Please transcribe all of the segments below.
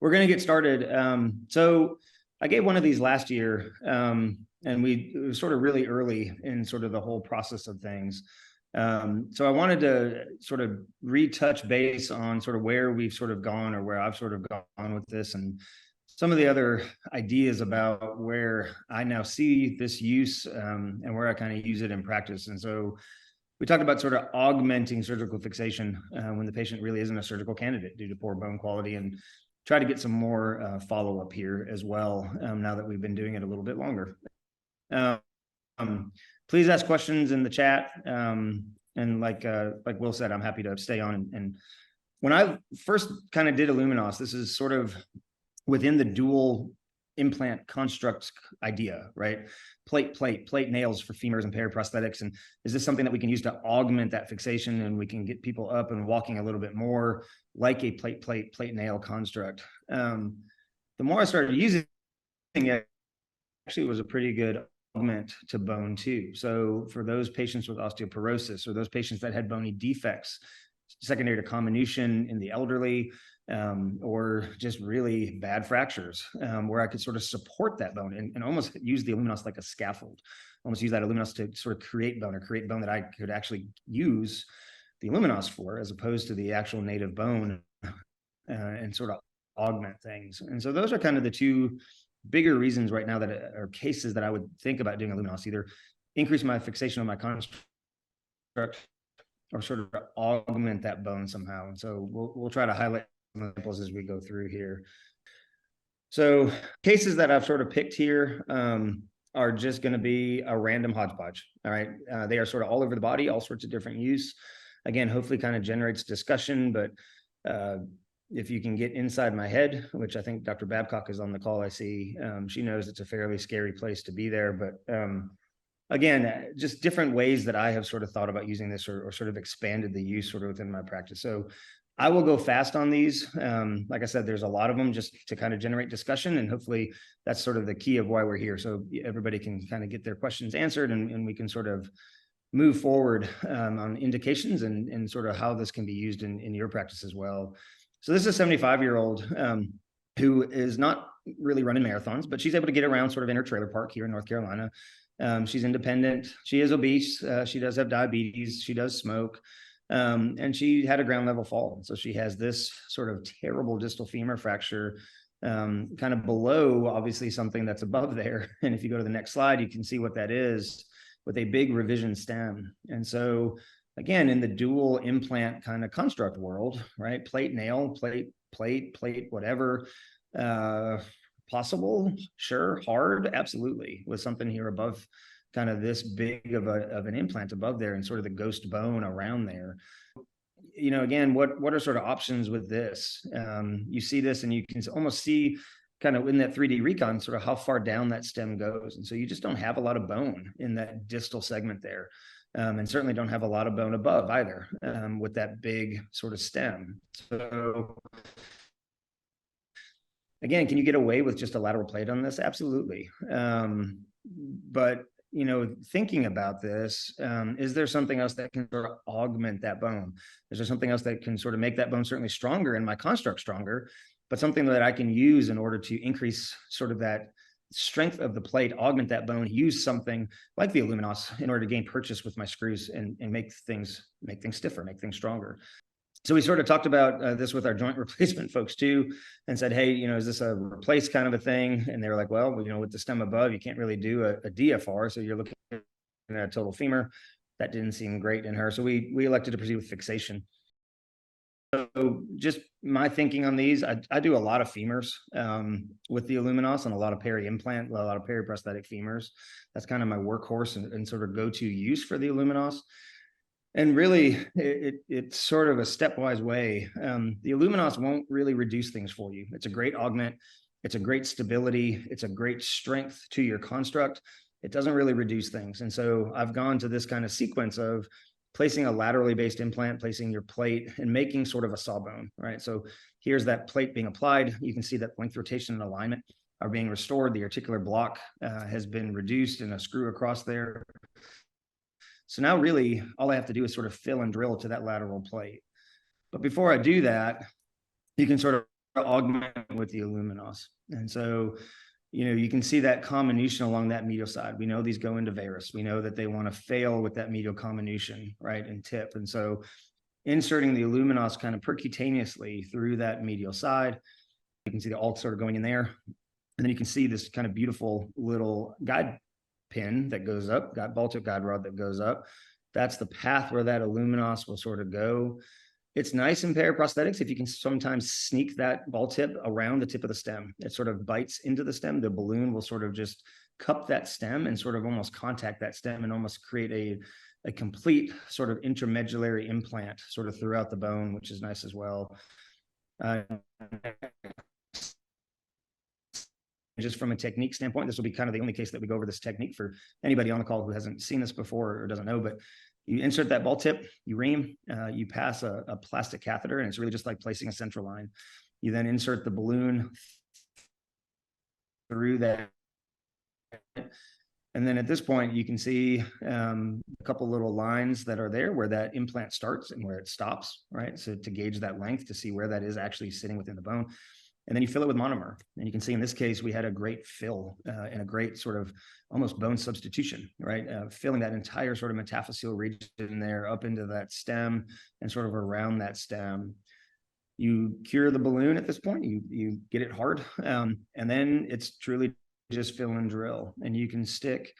we're going to get started. So I gave one of these last year, and it was sort of really early in sort of the whole process of things. So I wanted to sort of retouch base on sort of where we've sort of gone, or where I've sort of gone with this, and some of the other ideas about where I now see this use, and where I kind of use it in practice. And so we talked about sort of augmenting surgical fixation when the patient really isn't a surgical candidate due to poor bone quality, and try to get some more follow-up here as well, now that we've been doing it a little bit longer. Please ask questions in the chat. And like Will said, I'm happy to stay on. And when I first kind of did IlluminOss, this is sort of within the dual implant construct idea, right? Plate nails for femurs and periprosthetics. And is this something that we can use to augment that fixation, and we can get people up and walking a little bit more like a plate nail construct? The more I started using it, actually it was a pretty good augment to bone too. So for those patients with osteoporosis, or those patients that had bony defects secondary to comminution in the elderly, or just really bad fractures, where I could sort of support that bone and almost use the IlluminOss like a scaffold, almost use that IlluminOss to sort of create bone, or create bone that I could actually use the IlluminOss for, as opposed to the actual native bone, and sort of augment things. And so those are kind of the two bigger reasons right now that are cases that I would think about doing IlluminOss: either increase my fixation on my construct, or sort of augment that bone somehow. And so we'll try to highlight some examples as we go through here. So cases that I've sort of picked here are just going to be a random hodgepodge. All right. They are sort of all over the body, all sorts of different use. Again, hopefully kind of generates discussion, but if you can get inside my head, which I think Dr. Babcock is on the call, I see, she knows it's a fairly scary place to be there. But again, just different ways that I have sort of thought about using this, or sort of expanded the use sort of within my practice. So I will go fast on these. Like I said, there's a lot of them, just to kind of generate discussion, and hopefully that's sort of the key of why we're here. So everybody can kind of get their questions answered, and we can sort of move forward on indications and sort of how this can be used in your practice as well. So this is a 75-year-old who is not really running marathons, but she's able to get around sort of in her trailer park here in North Carolina. She's independent. She is obese. She does have diabetes. She does smoke. And she had a ground level fall. So she has this sort of terrible distal femur fracture, kind of below, obviously, something that's above there. And if you go to the next slide, you can see what that is, with a big revision stem. And so again, in the dual implant kind of construct world, right? Plate, nail, plate, whatever, possible, sure, hard, absolutely, with something here above, kind of this big of an implant above there, and sort of the ghost bone around there. You know, again, what are sort of options with this? You see this, and you can almost see kind of in that 3D recon sort of how far down that stem goes. And so you just don't have a lot of bone in that distal segment there. And certainly don't have a lot of bone above either, with that big sort of stem. So again, can you get away with just a lateral plate on this? Absolutely. But, you know, thinking about this, is there something else that can sort of augment that bone? Is there something else that can sort of make that bone certainly stronger and my construct stronger, but something that I can use in order to increase sort of that strength of the plate, augment that bone, use something like the IlluminOss in order to gain purchase with my screws, and make things stiffer, make things stronger. So we sort of talked about this with our joint replacement folks too, and said, hey, you know, is this a replace kind of a thing? And they were like, well, you know, with the stem above, you can't really do a DFR. So you're looking at a total femur. That didn't seem great in her. So we elected to proceed with fixation. So just my thinking on these, I do a lot of femurs with the IlluminOss, and a lot of peri-implant, a lot of periprosthetic femurs. That's kind of my workhorse and sort of go-to use for the IlluminOss. And really, it's sort of a stepwise way. The IlluminOss won't really reduce things for you. It's a great augment. It's a great stability. It's a great strength to your construct. It doesn't really reduce things. And so I've gone to this kind of sequence of placing a laterally based implant, placing your plate, and making sort of a sawbone, right? So here's that plate being applied. You can see that length, rotation, and alignment are being restored. The articular block has been reduced, and a screw across there. So now really all I have to do is sort of fill and drill to that lateral plate. But before I do that, you can sort of augment with the IlluminOss. And so, you can see that comminution along that medial side. We know these go into varus. We know that they want to fail with that medial comminution, right, and tip. And so inserting the IlluminOss kind of percutaneously through that medial side, you can see the alt sort of going in there. And then you can see this kind of beautiful little guide pin that goes up, ball tip guide rod that goes up. That's the path where that IlluminOss will sort of go. It's nice in paraprosthetics if you can sometimes sneak that ball tip around the tip of the stem. It sort of bites into the stem. The balloon will sort of just cup that stem and sort of almost contact that stem and almost create a complete sort of intramedullary implant sort of throughout the bone, which is nice as well. Just from a technique standpoint, this will be kind of the only case that we go over this technique for anybody on the call who hasn't seen this before or doesn't know, but you insert that ball tip, you ream, you pass a plastic catheter, and it's really just like placing a central line. You then insert the balloon through that. And then at this point, you can see a couple little lines that are there where that implant starts and where it stops, right? So to gauge that length, to see where that is actually sitting within the bone. And then you fill it with monomer. And you can see in this case, we had a great fill and a great sort of almost bone substitution, right? Filling that entire sort of metaphyseal region there up into that stem and sort of around that stem. You cure the balloon at this point, you get it hard, and then it's truly just fill and drill. And you can stick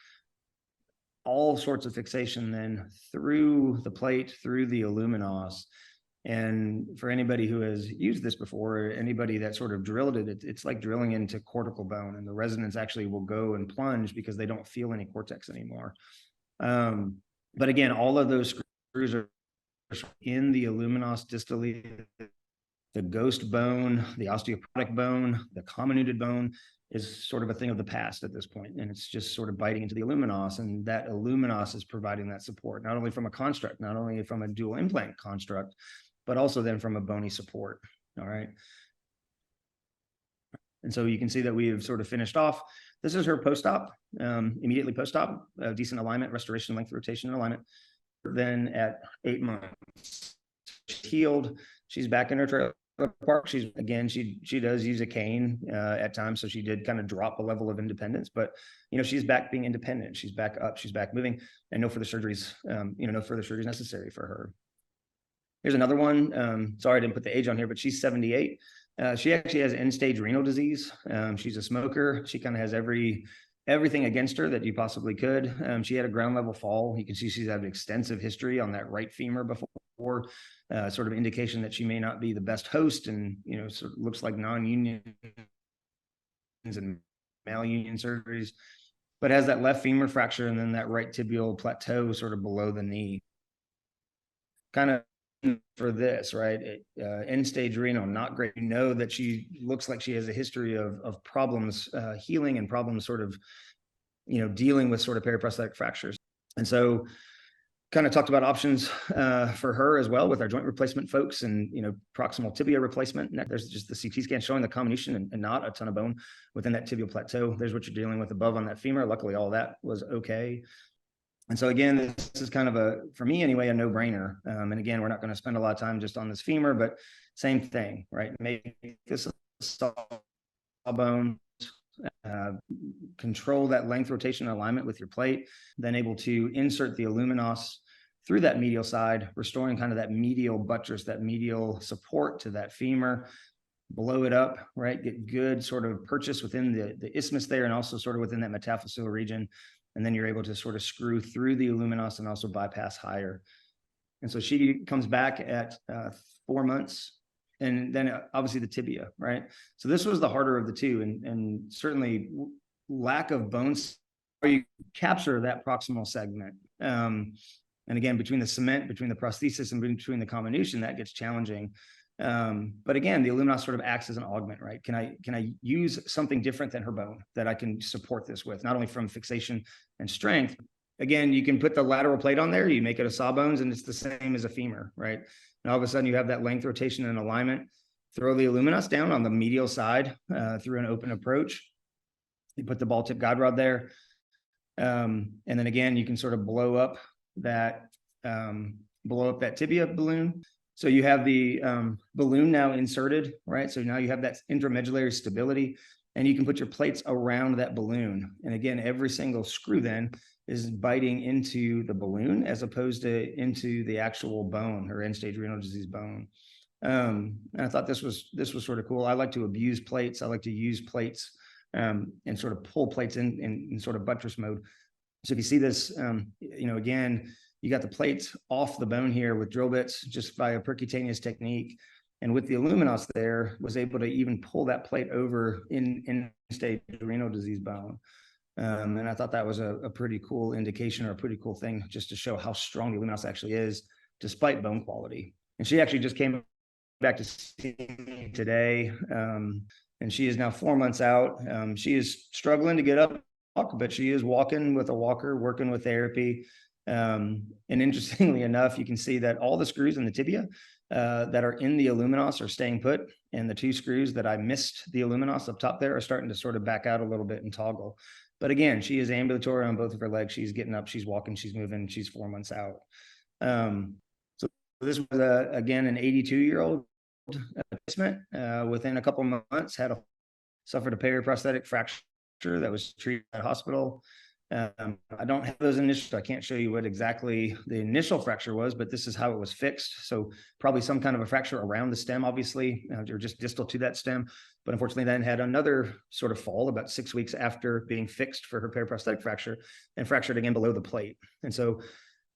all sorts of fixation then through the plate, through the IlluminOss. And for anybody who has used this before, or anybody that sort of drilled it, it's like drilling into cortical bone, and the resonance actually will go and plunge because they don't feel any cortex anymore. But again, all of those screws are in the IlluminOss distally, the ghost bone, the osteoporotic bone, the comminuted bone is sort of a thing of the past at this point, and it's just sort of biting into the IlluminOss, and that IlluminOss is providing that support, not only from a construct, not only from a dual implant construct, but also then from a bony support. All right. And so you can see that we have sort of finished off. This is her post-op, immediately post-op, decent alignment, restoration, length, rotation, and alignment. Then at 8 months, she's healed. She's back in her trailer park. She does use a cane at times, so she did kind of drop a level of independence, but she's back being independent. She's back up. She's back moving, and no further surgeries. No further surgeries necessary for her. Here's another one. Sorry, I didn't put the age on here, but she's 78. She actually has end-stage renal disease. She's a smoker. She kind of has everything against her that you possibly could. She had a ground level fall. You can see she's had an extensive history on that right femur before, sort of indication that she may not be the best host, and sort of looks like non-union and malunion surgeries, but has that left femur fracture and then that right tibial plateau sort of below the knee. Kind of for this, right? End stage renal, not great. That she looks like she has a history of problems healing and problems sort of, dealing with sort of periprosthetic fractures. And so kind of talked about options for her as well with our joint replacement folks and, proximal tibia replacement. There's just the CT scan showing the comminution and not a ton of bone within that tibial plateau. There's what you're dealing with above on that femur. Luckily, all that was okay. And so again, this is kind of for me anyway, a no-brainer. And again, we're not going to spend a lot of time just on this femur, but same thing, right? Make this a sawbone, control that length, rotation, and alignment with your plate, then able to insert the IlluminOss through that medial side, restoring kind of that medial buttress, that medial support to that femur, blow it up, right? Get good sort of purchase within the isthmus there and also sort of within that metaphyseal region. And then you're able to sort of screw through the IlluminOss and also bypass higher. And so she comes back at 4 months, and then obviously the tibia, right? So this was the harder of the two, and certainly lack of bones, where you capture that proximal segment. And again, between the cement, between the prosthesis, and between the comminution, that gets challenging. But again, the IlluminOss sort of acts as an augment, right? Can I use something different than her bone that I can support this with, not only from fixation and strength. Again, you can put the lateral plate on there, you make it a sawbones, and it's the same as a femur, right? And all of a sudden you have that length, rotation, and alignment. Throw the IlluminOss down on the medial side through an open approach. You put the ball tip guide rod there. And then again, you can sort of blow up that tibia balloon. So you have the balloon now inserted, right? So now you have that intramedullary stability, and you can put your plates around that balloon. And again, every single screw then is biting into the balloon as opposed to into the actual bone or end-stage renal disease bone. And I thought this was sort of cool. I like to abuse plates. I like to use plates and sort of pull plates in sort of buttress mode. So if you see this, again, you got the plates off the bone here with drill bits just by a percutaneous technique. And with the IlluminOss there, was able to even pull that plate over in stage renal disease bone. And I thought that was a pretty cool indication or a pretty cool thing just to show how strong the IlluminOss actually is despite bone quality. And she actually just came back to see me today. And she is now 4 months out. She is struggling to get up, but she is walking with a walker, working with therapy. And interestingly enough, you can see that all the screws in the tibia that are in the IlluminOss are staying put, and the 2 screws that I missed the IlluminOss up top there are starting to sort of back out a little bit and toggle. But again, she is ambulatory on both of her legs. She's getting up, she's walking, she's moving, she's 4 months out. So this was, again, an 82-year-old replacement. Within a couple of months, suffered a periprosthetic fracture that was treated at hospital. I don't have those initials. I can't show you what exactly the initial fracture was, but this is how it was fixed. So probably some kind of a fracture around the stem, obviously, or just distal to that stem. But unfortunately, then had another sort of fall about 6 weeks after being fixed for her periprosthetic fracture, and fractured again below the plate. And so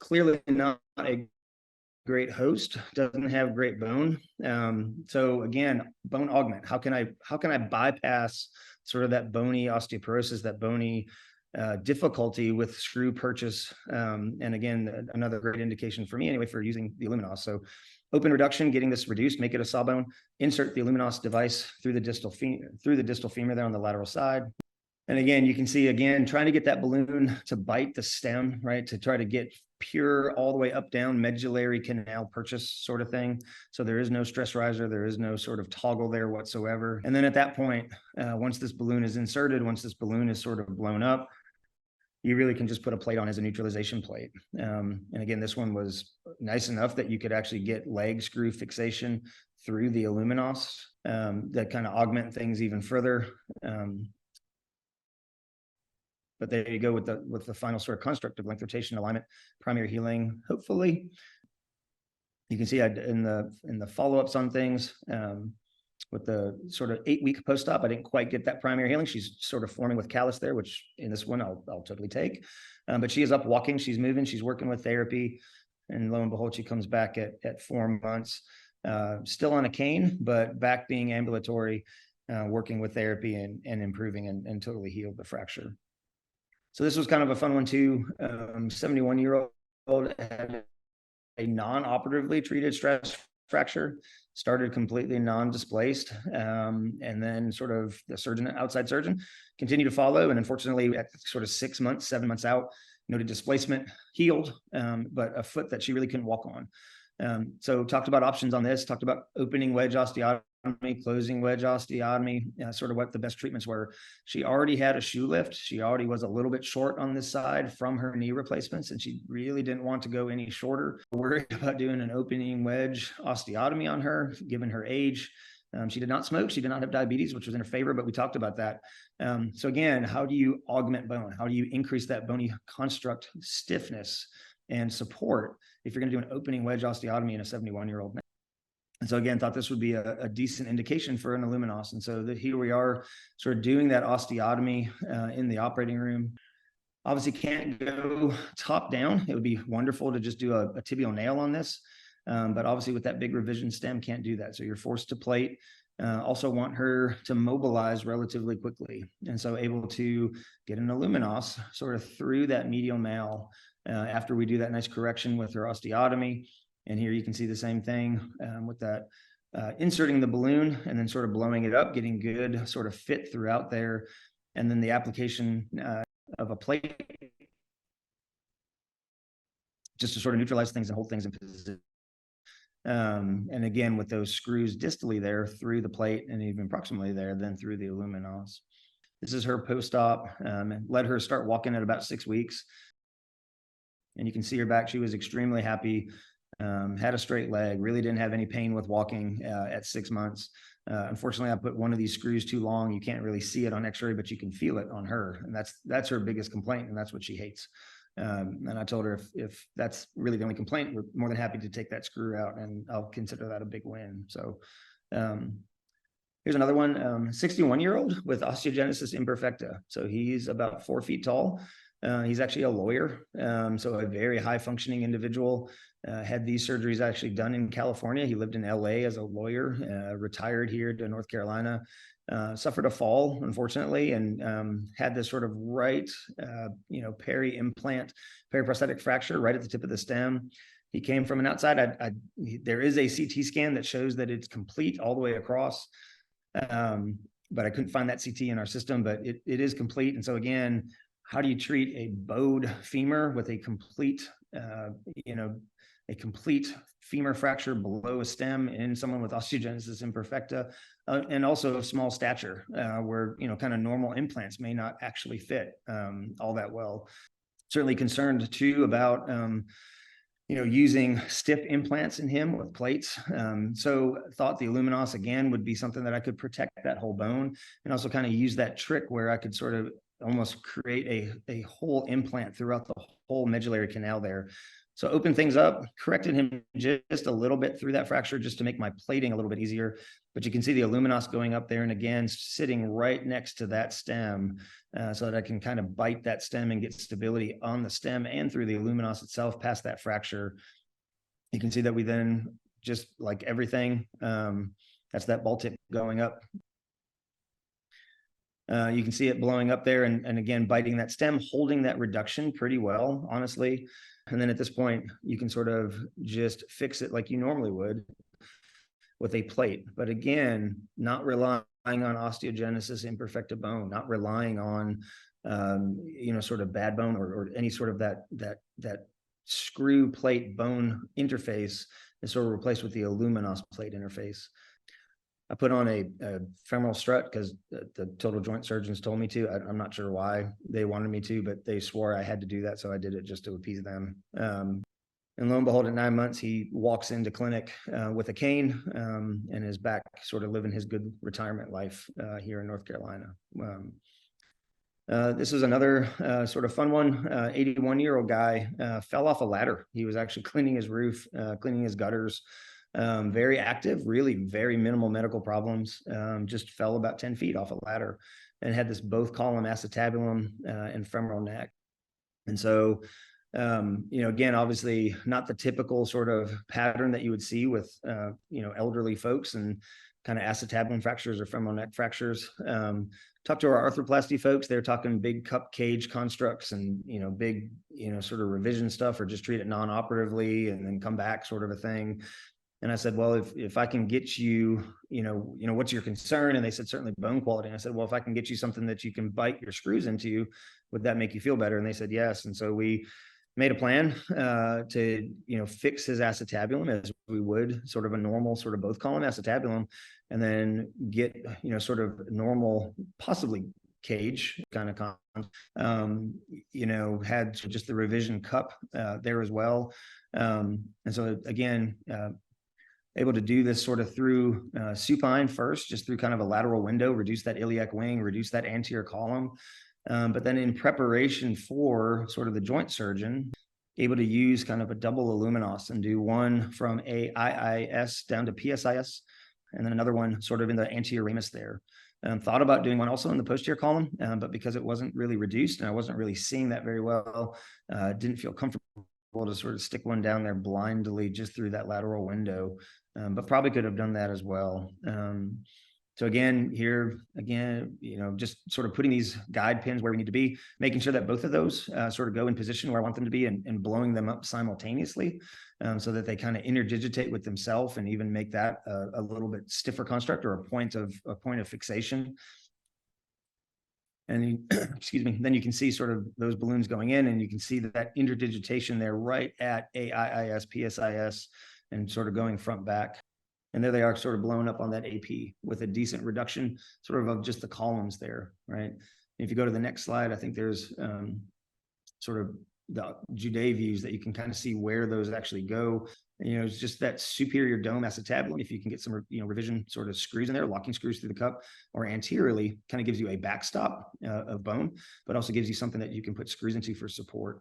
clearly not a great host, doesn't have great bone. So again, bone augment. How can I bypass sort of that bony osteoporosis, that bony difficulty with screw purchase? And again, another great indication for me anyway for using the IlluminOss. So open reduction, getting this reduced, make it a sawbone, insert the IlluminOss device through the distal femur there on the lateral side. And again, you can see, again, trying to get that balloon to bite the stem, right? To try to get pure all the way up down medullary canal purchase sort of thing. So there is no stress riser. There is no sort of toggle there whatsoever. And then at that point, once this balloon is inserted, once this balloon is sort of blown up, you really can just put a plate on as a neutralization plate. And again, this one was nice enough that you could actually get leg screw fixation through the IlluminOss that kind of augment things even further. But there you go with the final sort of construct of length, rotation, alignment, primary healing. Hopefully, you can see in the follow-ups on things with the sort of 8-week post-op, I didn't quite get that primary healing. She's sort of forming with callus there, which in this one I'll totally take. But she is up walking, she's moving, she's working with therapy, and lo and behold, she comes back at 4 months, still on a cane, but back being ambulatory, working with therapy and improving and totally healed the fracture. So this was kind of a fun one too. 71-year-old had a non-operatively treated stress fracture, started completely non-displaced, and then sort of the outside surgeon, continued to follow. And unfortunately, at sort of 6 months, 7 months out, noted displacement, healed, but a foot that she really couldn't walk on. So talked about options on this, talked about opening wedge osteotomy, closing wedge osteotomy, sort of what the best treatments were. She already had a shoe lift. She already was a little bit short on this side from her knee replacements, and she really didn't want to go any shorter. Worried about doing an opening wedge osteotomy on her, given her age. She did not smoke. She did not have diabetes, which was in her favor, but we talked about that. So again, how do you augment bone? How do you increase that bony construct stiffness and support if you're going to do an opening wedge osteotomy in a 71-year-old man? And so again, thought this would be a decent indication for an IlluminOss. And so that here we are sort of doing that osteotomy in the operating room. Obviously can't go top down. It would be wonderful to just do a tibial nail on this. But obviously with that big revision stem, can't do that. So you're forced to plate. Also want her to mobilize relatively quickly. And so able to get an IlluminOss sort of through that medial mal after we do that nice correction with her osteotomy. And here you can see the same thing with that inserting the balloon and then sort of blowing it up, getting good sort of fit throughout there. And then the application of a plate just to sort of neutralize things and hold things in position. And again, with those screws distally there through the plate and even proximally there, then through the IlluminOss. This is her post-op, let her start walking at about 6 weeks. And you can see her back. She was extremely happy. had a straight leg, really didn't have any pain with walking at 6 months. Unfortunately, I put one of these screws too long. You can't really see it on x-ray, but you can feel it on her. And that's her biggest complaint. And that's what she hates. And I told her if that's really the only complaint, we're more than happy to take that screw out, and I'll consider that a big win. So here's another one, 61-year-old with osteogenesis imperfecta. So he's about 4 feet tall. He's actually a lawyer, so a very high functioning individual. Had these surgeries actually done in California. He lived in LA as a lawyer, retired here to North Carolina, suffered a fall, unfortunately, and had this sort of right, periprosthetic fracture right at the tip of the stem. He came from an outside. There is a CT scan that shows that it's complete all the way across, but I couldn't find that CT in our system, but it is complete. And so again, how do you treat a bowed femur with a complete, a complete femur fracture below a stem in someone with osteogenesis imperfecta, and also of small stature, where, kind of normal implants may not actually fit all that well. Certainly concerned too about, using stiff implants in him with plates. So thought the IlluminOss again would be something that I could protect that whole bone, and also kind of use that trick where I could sort of almost create a whole implant throughout the whole medullary canal there. So opened things up, corrected him just a little bit through that fracture just to make my plating a little bit easier. But you can see the IlluminOss going up there and again, sitting right next to that stem, so that I can kind of bite that stem and get stability on the stem and through the IlluminOss itself past that fracture. You can see that we then, just like everything, that's that ball tip going up. You can see it blowing up there and again, biting that stem, holding that reduction pretty well, honestly. And then at this point, you can sort of just fix it like you normally would with a plate. But again, not relying on osteogenesis imperfecta bone, not relying on, sort of bad bone or any sort of that screw plate bone interface is sort of replaced with the IlluminOss plate interface. I put on a femoral strut because the total joint surgeons told me to. I'm not sure why they wanted me to, but they swore I had to do that. So I did it just to appease them. And lo and behold, at 9 months, he walks into clinic with a cane and is back sort of living his good retirement life here in North Carolina. This is another sort of fun one. 81-year-old guy fell off a ladder. He was actually cleaning his roof, cleaning his gutters. Very active, really very minimal medical problems, just fell about 10 feet off a ladder and had this both column acetabulum and femoral neck. And so, again, obviously not the typical sort of pattern that you would see with, elderly folks and kind of acetabulum fractures or femoral neck fractures. Talked to our arthroplasty folks. They're talking big cup cage constructs and, big, sort of revision stuff, or just treat it non-operatively and then come back sort of a thing. And I said, well, if I can get you, what's your concern? And they said, certainly bone quality. And I said, well, if I can get you something that you can bite your screws into, would that make you feel better? And they said, yes. And so we made a plan to, fix his acetabulum as we would sort of a normal sort of both column acetabulum, and then get, sort of normal, possibly cage kind of, had just the revision cup there as well. And so again, able to do this sort of through supine first, just through kind of a lateral window, reduce that iliac wing, reduce that anterior column. But then in preparation for sort of the joint surgeon, able to use kind of a double IlluminOss and do one from AIIS down to PSIS, and then another one sort of in the anterior ramus there. Thought about doing one also in the posterior column, but because it wasn't really reduced and I wasn't really seeing that very well, didn't feel comfortable to sort of stick one down there blindly just through that lateral window, but probably could have done that as well. So again, just sort of putting these guide pins where we need to be, making sure that both of those sort of go in position where I want them to be, and blowing them up simultaneously, so that they kind of interdigitate with themselves and even make that a little bit stiffer construct or a point of fixation. And excuse me, then you can see sort of those balloons going in, and you can see that interdigitation there right at AIIS, PSIS, and sort of going front back. And there they are sort of blown up on that AP with a decent reduction sort of just the columns there, right? And if you go to the next slide, I think there's sort of the Judet views that you can kind of see where those actually go. It's just that superior dome acetabulum. If you can get some, revision sort of screws in there, locking screws through the cup, or anteriorly, kind of gives you a backstop of bone, but also gives you something that you can put screws into for support.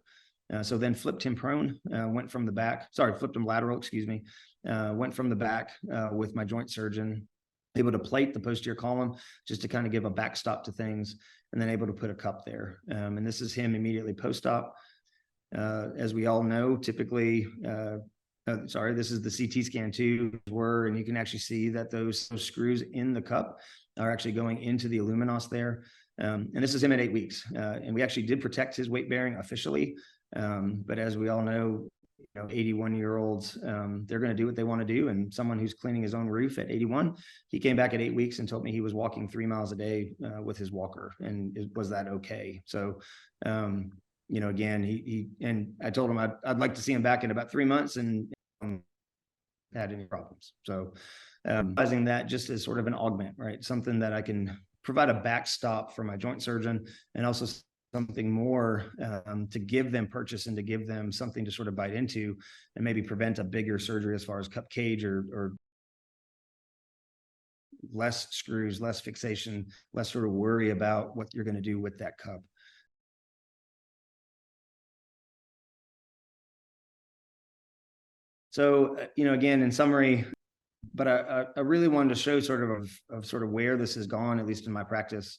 So then flipped him prone, went from the back, flipped him lateral, excuse me, went from the back with my joint surgeon, able to plate the posterior column just to kind of give a backstop to things, and then able to put a cup there. And this is him immediately post-op. As we all know, typically, this is the CT scan too, and you can actually see that those screws in the cup are actually going into the IlluminOss there. And this is him at 8 weeks. And we actually did protect his weight bearing officially. But as we all know, 81-year-olds, they're going to do what they want to do. And someone who's cleaning his own roof at 81, he came back at 8 weeks and told me he was walking 3 miles a day with his walker. And was that okay? So, again, he and I told him I'd like to see him back in about 3 months and had any problems. So, realizing that just as sort of an augment, right? Something that I can provide a backstop for my joint surgeon, and also something more to give them purchase and to give them something to sort of bite into and maybe prevent a bigger surgery as far as cup cage or less screws, less fixation, less sort of worry about what you're going to do with that cup. So, again, in summary, but I really wanted to show sort of where this has gone, at least in my practice.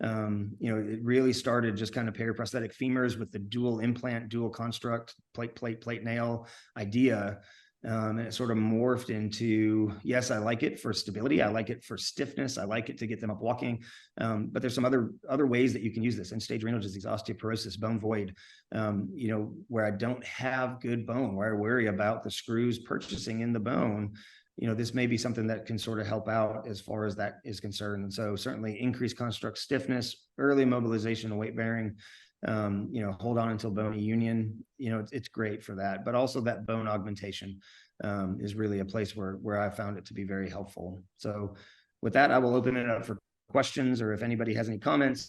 It really started just kind of periprosthetic femurs with the dual implant, dual construct, plate nail idea. And it sort of morphed into, yes, I like it for stability. I like it for stiffness. I like it to get them up walking. But there's some other ways that you can use this. End-stage renal disease, osteoporosis, bone void, where I don't have good bone, where I worry about the screws purchasing in the bone. This may be something that can sort of help out as far as that is concerned. And so certainly increased construct stiffness, early mobilization of weight bearing, hold on until bony union, it's great for that. But also that bone augmentation is really a place where I found it to be very helpful. So with that, I will open it up for questions, or if anybody has any comments.